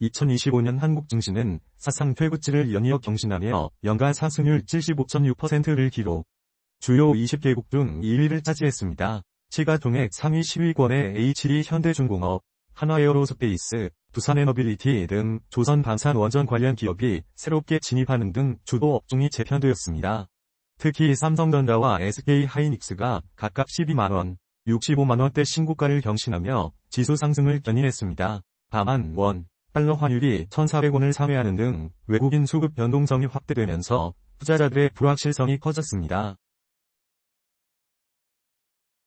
2025년 한국 증시는 사상 최고치를 연이어 경신하며 연간 상승률 75.6%를 기록. 주요 20개국 중 2위를 차지했습니다. 시가총액 상위 10위권의 H2 현대중공업, 한화에어로스페이스, 두산에너빌리티 등 조선방산원전 관련 기업이 새롭게 진입하는 등 주도 업종이 재편되었습니다. 특히 삼성전자와 SK하이닉스가 각각 12만원, 65만원대 신고가를 경신하며 지수 상승을 견인했습니다. 다만 원, 달러 환율이 1,400원을 상회하는 등 외국인 수급 변동성이 확대되면서 투자자들의 불확실성이 커졌습니다.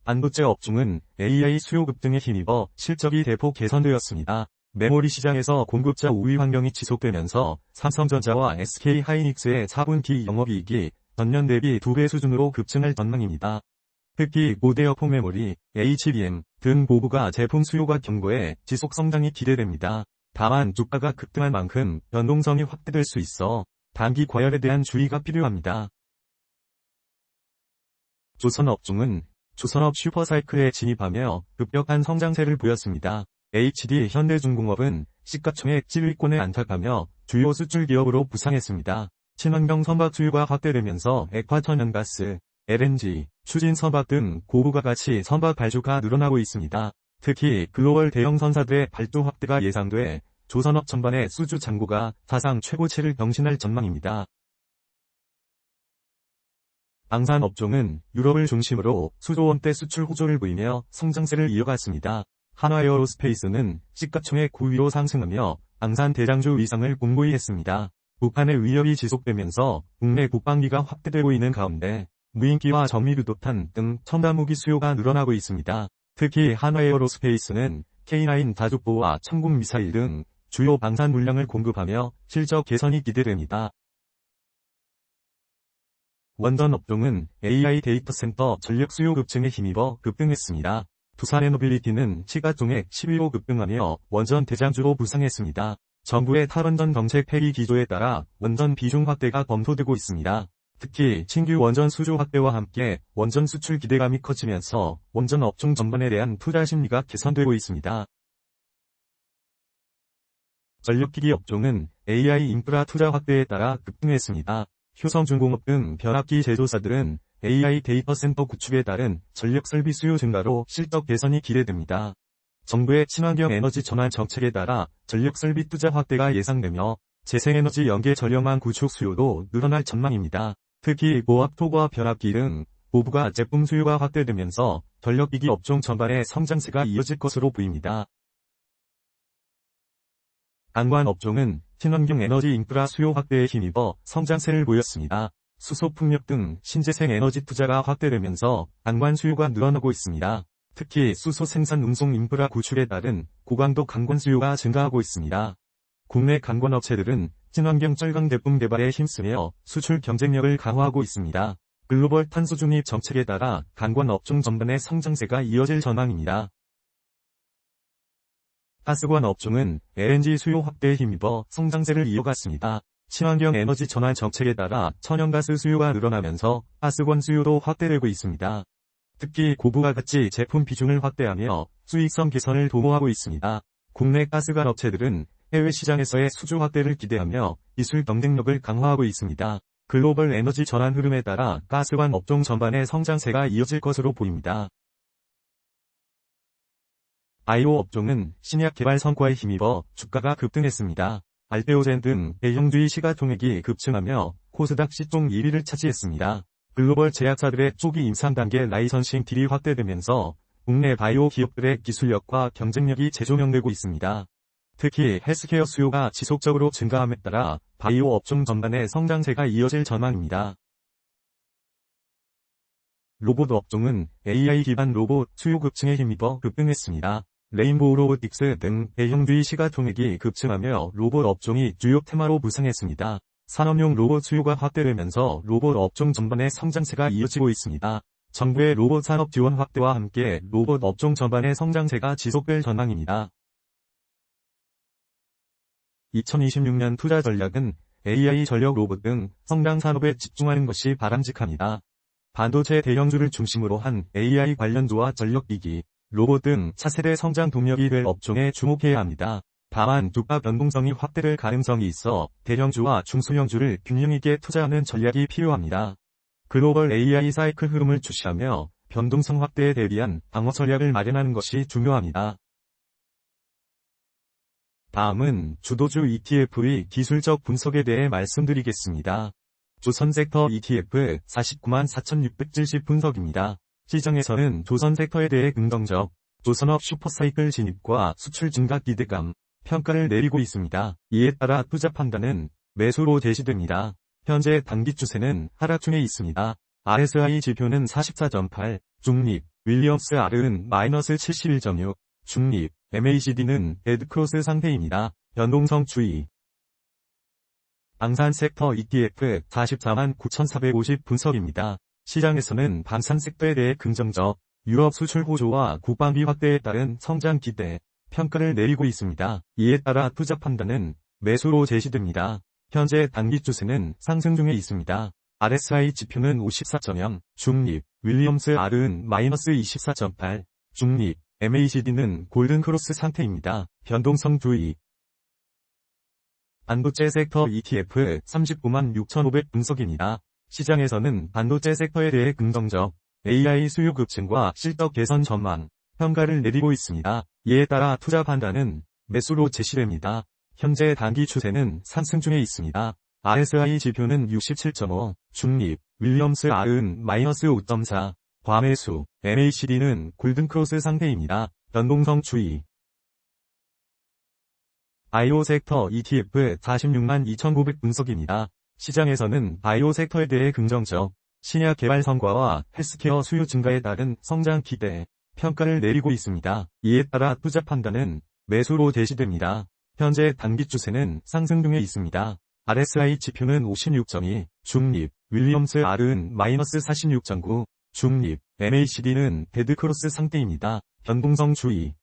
반도체 업종은 AI 수요 급등에 힘입어 실적이 대폭 개선되었습니다. 메모리 시장에서 공급자 우위 환경이 지속되면서 삼성전자와 SK하이닉스의 4분기 영업이익이 전년 대비 2배 수준으로 급증할 전망입니다. 특히 고대역폭 메모리, HBM 등 고부가 제품 수요가 견고해 지속 성장이 기대됩니다. 다만 주가가 급등할 만큼 변동성이 확대될 수 있어 단기 과열에 대한 주의가 필요합니다. 조선업종은 조선업 슈퍼사이클에 진입하며 급격한 성장세를 보였습니다. HD 현대중공업은 시가총액 7위권에 안착하며 주요 수출 기업으로 부상했습니다. 친환경 선박 수요가 확대되면서 액화천연가스, LNG, 추진 선박 등 고부가 가치 선박 발주가 늘어나고 있습니다. 특히 글로벌 대형 선사들의 발주 확대가 예상돼 조선업 전반의 수주 잔고가 사상 최고치를 경신할 전망입니다. 방산업종은 유럽을 중심으로 수조 원대 수출 호조를 보이며 성장세를 이어갔습니다. 한화에어로스페이스는 시가총액 9위로 상승하며 방산 대장주 위상을 공고히 했습니다. 북한의 위협이 지속되면서 국내 국방비가 확대되고 있는 가운데 무인기와 정밀유도탄 등 첨단 무기 수요가 늘어나고 있습니다. 특히 한화에어로스페이스는 K9 다족보와 천국 미사일 등 주요 방산 물량을 공급하며 실적 개선이 기대됩니다. 원전 업종은 AI 데이터 센터 전력 수요 급증에 힘입어 급등했습니다. 두산에너빌리티는 시가총액 12로 급등하며 원전 대장주로 부상했습니다. 정부의 탈원전 정책 폐기 기조에 따라 원전 비중 확대가 검토되고 있습니다. 특히 신규 원전 수주 확대와 함께 원전 수출 기대감이 커지면서 원전 업종 전반에 대한 투자 심리가 개선되고 있습니다. 전력기기 업종은 AI 인프라 투자 확대에 따라 급등했습니다. 효성중공업 등 변압기 제조사들은 AI 데이터 센터 구축에 따른 전력 설비 수요 증가로 실적 개선이 기대됩니다. 정부의 친환경 에너지 전환 정책에 따라 전력 설비 투자 확대가 예상되며 재생에너지 연계 전력망 구축 수요도 늘어날 전망입니다. 특히 고압 초고압 변압기 등 고부가 제품 수요가 확대되면서 전력기기 업종 전반의 성장세가 이어질 것으로 보입니다. 관광 업종은 친환경 에너지 인프라 수요 확대에 힘입어 성장세를 보였습니다. 수소 풍력 등 신재생 에너지 투자가 확대되면서 관광 수요가 늘어나고 있습니다. 특히 수소 생산 운송 인프라 구축에 따른 고강도 관광 수요가 증가하고 있습니다. 국내 관광 업체들은 친환경 쩔강 제품 개발에 힘쓰며 수출 경쟁력을 강화하고 있습니다. 글로벌 탄소 중립 정책에 따라 관광 업종 전반의 성장세가 이어질 전망입니다. 가스관 업종은 LNG 수요 확대에 힘입어 성장세를 이어갔습니다. 친환경 에너지 전환 정책에 따라 천연가스 수요가 늘어나면서 가스관 수요도 확대되고 있습니다. 특히 고부가 가치 제품 비중을 확대하며 수익성 개선을 도모하고 있습니다. 국내 가스관 업체들은 해외 시장에서의 수주 확대를 기대하며 기술 경쟁력을 강화하고 있습니다. 글로벌 에너지 전환 흐름에 따라 가스관 업종 전반의 성장세가 이어질 것으로 보입니다. 바이오 업종은 신약 개발 성과에 힘입어 주가가 급등했습니다. 알테오젠 등 대형주의 시가총액이 급증하며 코스닥 시총 1위를 차지했습니다. 글로벌 제약사들의 초기 임상 단계 라이선싱 딜이 확대되면서 국내 바이오 기업들의 기술력과 경쟁력이 재조명되고 있습니다. 특히 헬스케어 수요가 지속적으로 증가함에 따라 바이오 업종 전반의 성장세가 이어질 전망입니다. 로봇 업종은 AI 기반 로봇 수요 급증에 힘입어 급등했습니다. 레인보우 로보틱스 등 대형주의 시가총액이 급증하며 로봇 업종이 주요 테마로 부상했습니다. 산업용 로봇 수요가 확대되면서 로봇 업종 전반의 성장세가 이어지고 있습니다. 정부의 로봇 산업 지원 확대와 함께 로봇 업종 전반의 성장세가 지속될 전망입니다. 2026년 투자 전략은 AI 전력 로봇 등 성장 산업에 집중하는 것이 바람직합니다. 반도체 대형주를 중심으로 한 AI 관련주와 전력기기, 로봇 등 차세대 성장 동력이 될 업종에 주목해야 합니다. 다만 주가 변동성이 확대될 가능성이 있어 대형주와 중소형주를 균형 있게 투자하는 전략이 필요합니다. 글로벌 AI 사이클 흐름을 주시하며 변동성 확대에 대비한 방어 전략을 마련하는 것이 중요합니다. 다음은 주도주 ETF의 기술적 분석에 대해 말씀드리겠습니다. 조선섹터 ETF 494,670 분석입니다. 시장에서는 조선섹터에 대해 긍정적, 조선업 슈퍼사이클 진입과 수출 증가 기대감, 평가를 내리고 있습니다. 이에 따라 투자 판단은 매수로 제시됩니다. 현재 단기 추세는 하락 중에 있습니다. RSI 지표는 44.8, 중립, 윌리엄스 R은 마이너스 71.6, 중립, MACD는 데드크로스 상태입니다. 변동성 주의. 방산 섹터 ETF 449,450 분석입니다. 시장에서는 방산 섹터에 대해 긍정적, 유럽 수출 호조와 국방비 확대에 따른 성장 기대, 평가를 내리고 있습니다. 이에 따라 투자 판단은 매수로 제시됩니다. 현재 단기 추세는 상승 중에 있습니다. RSI 지표는 54.0, 중립, 윌리엄스 R은 마이너스 24.8, 중립, MACD는 골든크로스 상태입니다. 변동성 주의. 반도체 섹터 ETF 396,500 분석입니다. 시장에서는 반도체 섹터에 대해 긍정적, AI 수요 급증과 실적 개선 전망, 평가를 내리고 있습니다. 이에 따라 투자 판단은 매수로 제시됩니다. 현재 단기 추세는 상승 중에 있습니다. RSI 지표는 67.5, 중립, 윌리엄스 R은 마이너스 5.4, 과매수, MACD는 골든크로스 상태입니다. 변동성 주의. 바이오 섹터 ETF 462,900 분석입니다. 시장에서는 바이오 섹터에 대해 긍정적, 신약 개발 성과와 헬스케어 수요 증가에 따른 성장 기대, 평가를 내리고 있습니다. 이에 따라 투자 판단은 매수로 제시됩니다. 현재 단기 추세는 상승 중에 있습니다. RSI 지표는 56.2, 중립, 윌리엄스 R은 마이너스 46.9, 중립, MACD는 데드크로스 상태입니다. 변동성 주의.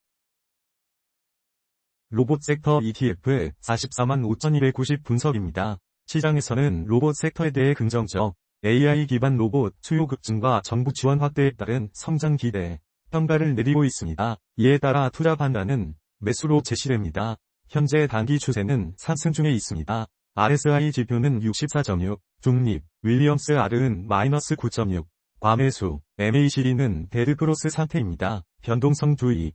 로봇 섹터 ETF 445,290 분석입니다. 시장에서는 로봇 섹터에 대해 긍정적, AI 기반 로봇 수요 급증과 정부 지원 확대에 따른 성장 기대, 평가를 내리고 있습니다. 이에 따라 투자 판단은 매수로 제시됩니다. 현재 단기 추세는 상승 중에 있습니다. RSI 지표는 64.6, 중립, 윌리엄스 R은 마이너스 9.6, 과매수, MACD는 데드크로스 상태입니다. 변동성 주의.